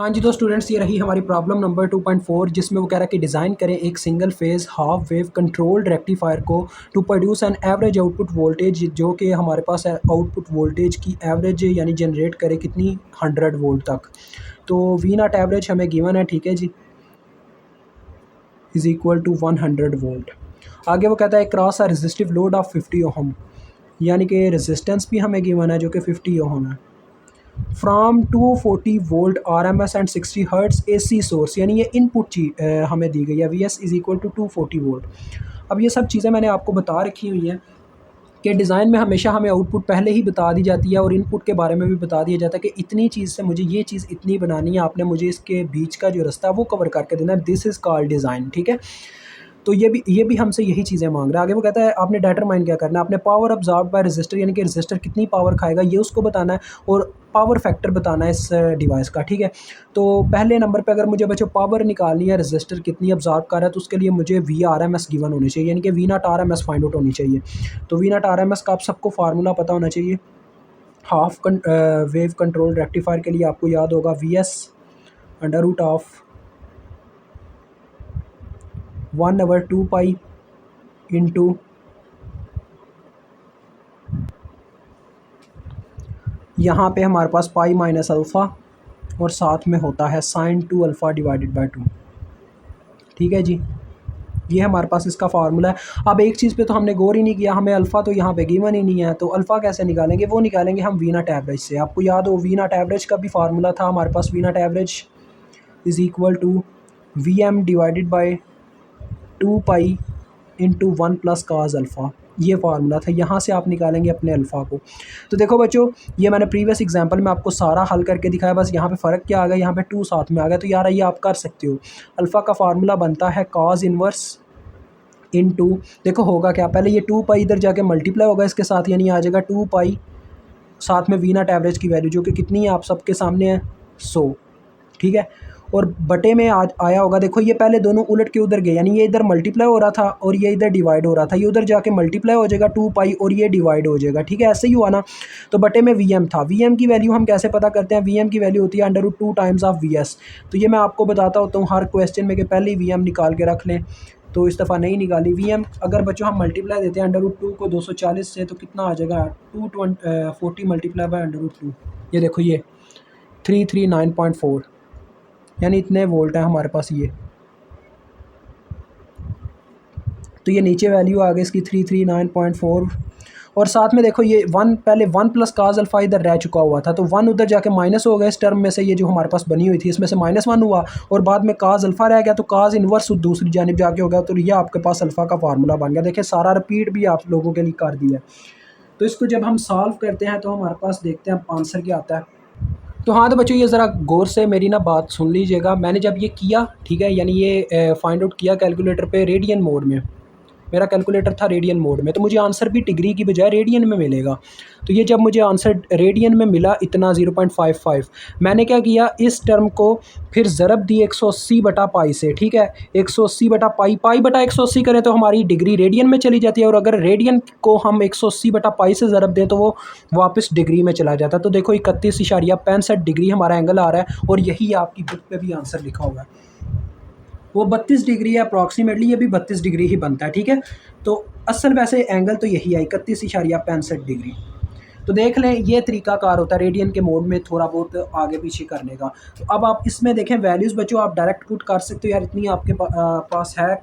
हाँ जी, तो स्टूडेंट्स ये रही हमारी प्रॉब्लम नंबर 2.4 जिसमें वो कह रहा है कि डिज़ाइन करें एक single phase half wave controlled rectifier को to produce an average output voltage, जो कि हमारे पास है आउटपुट वोल्टेज की एवरेज यानी जनरेट करे कितनी 100 वोल्ट तक। तो वी नॉट एवरेज हमें गिवन है, ठीक है जी, इज़ इक्वल टू 100 वोल्ट। आगे वो कहता है cross a resistive load of 50 ohm, यानी कि रेजिस्टेंस भी हमें गिवन है जो कि 50 ओहम है। From 240 volt RMS and 60 hertz AC source, यानी ये इनपुट हमें दी गई है VS is equal to 240 volt. अब ये सब चीज़ें मैंने आपको बता रखी हुई हैं कि डिज़ाइन में हमेशा हमें आउटपुट पहले ही बता दी जाती है और इनपुट के बारे में भी बता दिया जाता है कि इतनी चीज़ से मुझे ये चीज़ इतनी बनानी है, आपने मुझे इसके बीच का जो रास्ता है वो कवर करके देना है। दिस इज़ कॉल्ड डिज़ाइन, ठीक है। तो ये भी हमसे यही चीज़ें मांग रहा है। आगे वो कहता है आपने डिटरमाइन क्या करना है, आपने पावर अब्जॉर्ब बाय रेजिस्टर, यानी कि रेजिस्टर कितनी पावर खाएगा ये उसको बताना है और पावर फैक्टर बताना है इस डिवाइस का, ठीक है। तो पहले नंबर पे अगर मुझे बच्चों पावर निकालनी है, रेजिस्टर कितनी अब्जॉर्ब कर रहा है, तो उसके लिए मुझे VRMS गिवन होनी चाहिए, यानी कि V naught RMS find out होनी चाहिए। तो वी नॉट RMS का आप सबको फार्मूला पता होना चाहिए। हाफ वेव कंट्रोल रेक्टिफायर के लिए आपको याद होगा VS under root of 1/2 pi into यहाँ पे हमारे पास पाई माइनस अल्फ़ा और साथ में होता है साइन 2 अल्फ़ा डिवाइडेड बाय 2, ठीक है जी। ये हमारे पास इसका फार्मूला है। अब एक चीज़ पे तो हमने गौर ही नहीं किया, हमें अल्फ़ा तो यहाँ पे गिवन ही नहीं है, तो अल्फ़ा कैसे निकालेंगे, वो निकालेंगे हम वी नॉट एवरेज से। आपको याद हो वी नॉट एवरेज का भी फार्मूला था हमारे पास, V naught average is equal to VM divided by 2 pi into 1 plus cos alpha, ये फार्मूला था। यहाँ से आप निकालेंगे अपने अल्फ़ा को। तो देखो बच्चों, ये मैंने प्रीवियस एग्जांपल में आपको सारा हल करके दिखाया, बस यहाँ पे फ़र्क क्या आ गया, यहाँ पे 2 साथ में आ गया। तो यार ये आप कर सकते हो। अल्फ़ा का फार्मूला बनता है कॉज इनवर्स इनटू, देखो होगा क्या, पहले ये 2 पाई इधर जाके मल्टीप्लाई होगा इसके साथ, यानी आ जाएगा 2 पाई साथ में वी नॉट एवरेज की वैल्यू जो कि कितनी है आप सबके सामने है 100, ठीक है। और बटे में आज आया होगा, देखो ये पहले दोनों उलट के उधर गए, यानी ये इधर मल्टीप्लाई हो रहा था और ये इधर डिवाइड हो रहा था, ये उधर जाके मल्टीप्लाई हो जाएगा 2 पाई और ये डिवाइड हो जाएगा, ठीक है, ऐसे ही हुआ ना। तो बटे में VM था, VM की वैल्यू हम कैसे पता करते हैं, VM की वैल्यू होती है under root 2 times of VS। तो ये मैं आपको बताता होता हूँ हर क्वेश्चन में कि पहले ही VM निकाल के रख लें, तो इस दफ़ा नहीं निकाली VM। अगर बच्चों हम मल्टीप्लाई देते हैं अंडर रूट 2 को 240 से, तो कितना आ जाएगा 240 मल्टीप्लाई बाय अंडर रूट 2, ये देखो ये 339.4, यानी इतने वोल्ट है हमारे पास ये। तो ये नीचे वैल्यू आ गई इसकी 339.4 और साथ में देखो ये 1, पहले 1 प्लस काज अल्फ़ा इधर रह चुका हुआ था, तो 1 उधर जाके माइनस हो गया इस टर्म में से, ये जो हमारे पास बनी हुई थी इसमें से -1 हुआ और बाद में काज अल्फ़ा रह गया, तो काज इन्वर्स दूसरी जानिब जाके हो गया, तो ये आपके पास अल्फ़ा का फार्मूला बन गया। देखिए सारा रिपीट भी आप लोगों के लिए कर दिया। तो इसको जब हम सॉल्व करते हैं तो हमारे पास देखते हैं आंसर क्या आता है। तो हाँ, तो बच्चों ये ज़रा गौर से मेरी ना बात सुन लीजिएगा। मैंने जब ये किया, ठीक है, यानी ये फाइंड आउट किया कैलकुलेटर पे रेडियन मोड में, मेरा कैलकुलेटर था रेडियन मोड में, तो मुझे आंसर भी डिग्री की बजाय रेडियन में मिलेगा। तो ये जब मुझे आंसर रेडियन में मिला इतना 0.55, मैंने क्या किया, इस टर्म को फिर ज़रब दी 180 बटा पाई से, ठीक है। 180 बटा पाई, पाई बटा 180 करें तो हमारी डिग्री रेडियन में चली जाती है, और अगर रेडियन को हम 180 बटा पाई से ज़रब दें तो वो वापस डिग्री में चला जाता है। तो देखो 31.65 डिग्री हमारा एंगल आ रहा है, और यही आपकी बुक पे भी आंसर लिखा हुआ है। वो 32 डिग्री है अप्रॉक्सीमेटली, ये भी 32 डिग्री ही बनता है, ठीक है। तो असल वैसे एंगल तो यही है 31.65 डिग्री। तो देख लें ये तरीकाकार होता है रेडियन के मोड में थोड़ा बहुत आगे पीछे करने का। तो अब आप इसमें देखें वैल्यूज़ बच्चों आप डायरेक्ट पुट कर सकते हो, यार इतनी आपके पास है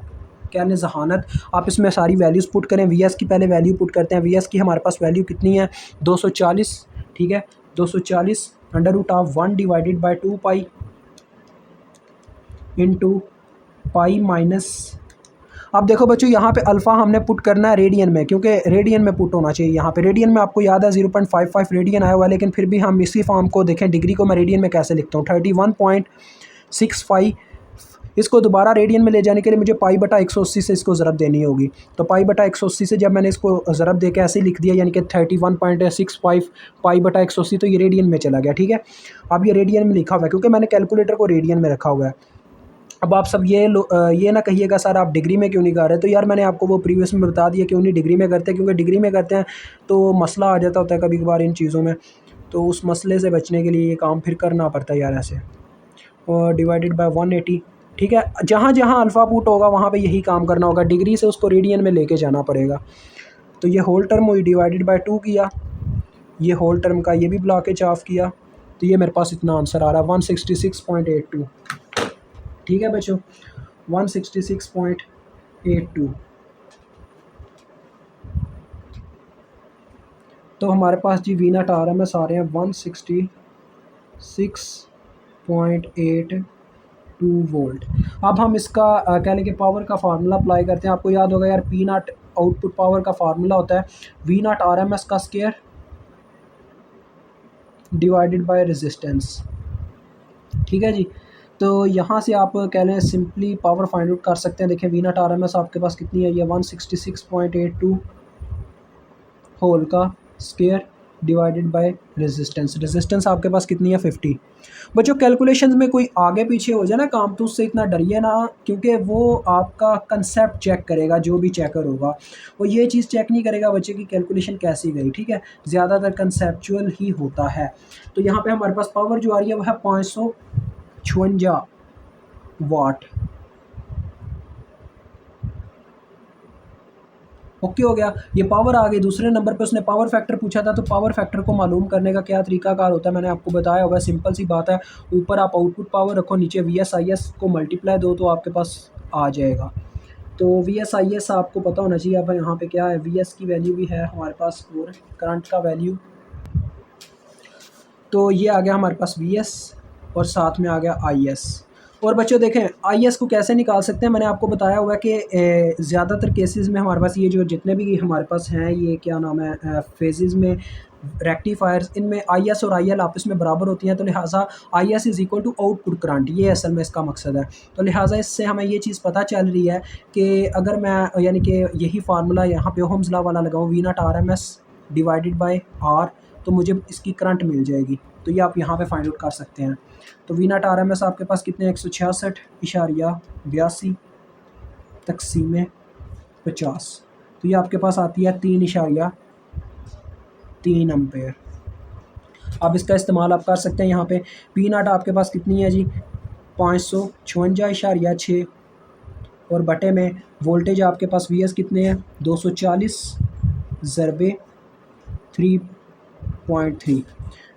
क्या ने जहानत, आप इसमें सारी वैल्यूज़ पुट करें। VS की पहले वैल्यू पुट करते हैं। VS की हमारे पास वैल्यू कितनी है 240, ठीक है, 240 under root of 1 divided by 2 pi into pi minus, अब देखो बच्चों यहाँ पे अल्फ़ा हमने पुट करना है रेडियन में, क्योंकि रेडियन में पुट होना चाहिए। यहाँ पे रेडियन में आपको याद है 0.55 रेडियन आया हुआ है, लेकिन फिर भी हम इसी फॉर्म को देखें, डिग्री को मैं रेडियन में कैसे लिखता हूँ 31.65, इसको दोबारा रेडियन में ले जाने के लिए मुझे पाई बटा 180 से इसको ज़रब देनी होगी। तो पाई बटा 180 से जब मैंने इसको ज़रब दे के ऐसे लिख दिया, यानी कि 31.65 पाई बटा 180, तो ये रेडियन में चला गया, ठीक है। अब ये रेडियन में लिखा हुआ है क्योंकि मैंने कैलकुलेटर को रेडियन में रखा हुआ है। अब आप सब ये ना कहिएगा सर आप डिग्री में क्यों नहीं कर रहे, तो यार मैंने आपको वो प्रीवियस में बता दिया क्यों नहीं डिग्री में करते, क्योंकि डिग्री में करते हैं तो मसला आ जाता होता है कभी कभार इन चीज़ों में, तो उस मसले से बचने के लिए ये काम फिर करना पड़ता है यार ऐसे। और डिवाइडेड बाय 180। ठीक है, जहाँ जहाँ अल्फ़ा पुट होगा वहाँ पे यही काम करना होगा, डिग्री से उसको रेडियन में लेके जाना पड़ेगा। तो ये होल टर्म हुई डिवाइडेड बाय 2 किया, ये होल टर्म का ये भी ब्लॉकेज ऑफ किया, तो ये मेरे पास इतना आंसर आ रहा है 166.82। ठीक है बच्चों, 166.82। तो हमारे पास जी V naught R M S आ रहे हैं 166.82 वोल्ट। अब हम इसका कह लें कि पावर का फार्मूला अप्लाई करते हैं। आपको याद होगा यार, पी नॉट आउटपुट पावर का फार्मूला होता है V naught R M S का स्क्वायर डिवाइडेड बाय रेजिस्टेंस। ठीक है जी, तो यहाँ से आप कह लें सिंपली पावर फाइंड आउट कर सकते हैं। देखिए V naught R M S आपके पास कितनी है, ये 166.82 होल का square divided by resistance. Resistance आपके पास कितनी है 50। बच्चों कैलकुलेशंस में कोई आगे पीछे हो जाए ना काम, तो उससे इतना डरिए ना, क्योंकि वो आपका कंसेप्ट चेक करेगा, जो भी चेकर होगा वो ये चीज़ चेक नहीं करेगा बच्चे की कैलकुलेशन कैसी गई। ठीक है, ज़्यादातर कंसेप्चुअल ही होता है। तो यहाँ पे हमारे पास पावर जो आ रही है वो है 556 वाट। ओके हो गया, ये पावर आ गई। दूसरे नंबर पे उसने पावर फैक्टर पूछा था, तो पावर फैक्टर को मालूम करने का क्या तरीकाकार होता है मैंने आपको बताया होगा, सिंपल सी बात है। ऊपर आप आउटपुट पावर रखो, नीचे वी एस आई एस को मल्टीप्लाई दो, तो आपके पास आ जाएगा। तो वी एस आई एस आपको पता होना चाहिए। अब यहाँ पे क्या है, वी एस की वैल्यू भी है हमारे पास और करंट का वैल्यू। तो ये आ गया हमारे पास वी एस और साथ में आ गया आई एस। और बच्चों देखें आई एस को कैसे निकाल सकते हैं, मैंने आपको बताया हुआ है कि ज़्यादातर केसेस में हमारे पास ये जो जितने भी हमारे पास हैं, ये क्या नाम है फेजेस में रेक्टिफायर्स, इनमें आई एस और आई एल आपस में बराबर होती हैं। तो लिहाजा I S is equal to output current, ये असल में इसका मकसद है। तो लिहाजा इससे हमें ये चीज़ पता चल रही है कि अगर मैं यानी कि यही फार्मूला यहाँ पे ओहम्स लॉ वाला लगाऊँ, V naught R M S divided by R, तो मुझे इसकी करंट मिल जाएगी। तो ये आप यहाँ पे फाइंड आउट कर सकते हैं। तो V naught R M S आपके पास कितने 166.82 तकसीम 50, तो ये आपके पास आती है 3.3 एम्पेयर। अब इसका इस्तेमाल आप कर सकते हैं यहाँ पे। पी नॉट आपके पास कितनी है जी 556.6 और बटे में वोल्टेज आपके पास वी एस कितने हैं 240 ज़रबे 3.3।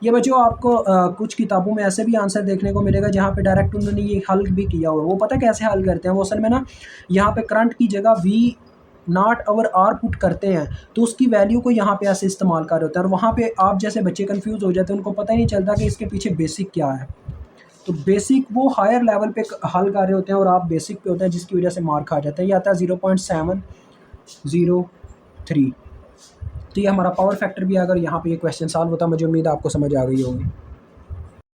ये बच्चों आपको कुछ किताबों में ऐसे भी आंसर देखने को मिलेगा जहाँ पे डायरेक्ट उन्होंने ये हल भी किया हुआ है। वो पता कैसे हल करते हैं, वो असल में ना यहाँ पे करंट की जगह वी नॉट और आर पुट करते हैं, तो उसकी वैल्यू को यहाँ पे ऐसे इस्तेमाल कर रहे होते हैं। और वहाँ पे आप जैसे बच्चे कंफ्यूज हो जाते हैं, उनको पता ही नहीं चलता कि इसके पीछे बेसिक क्या है। तो बेसिक वो हायर लेवल पे हल कर रहे होते हैं और आप बेसिक पे होते हैं, जिसकी वजह से मार्क खा जाता है। ये आता है 0.703। तो ये हमारा पावर फैक्टर भी, अगर यहाँ पे ये क्वेश्चन सॉल्व होता, मुझे उम्मीद है आपको समझ आ गई होगी।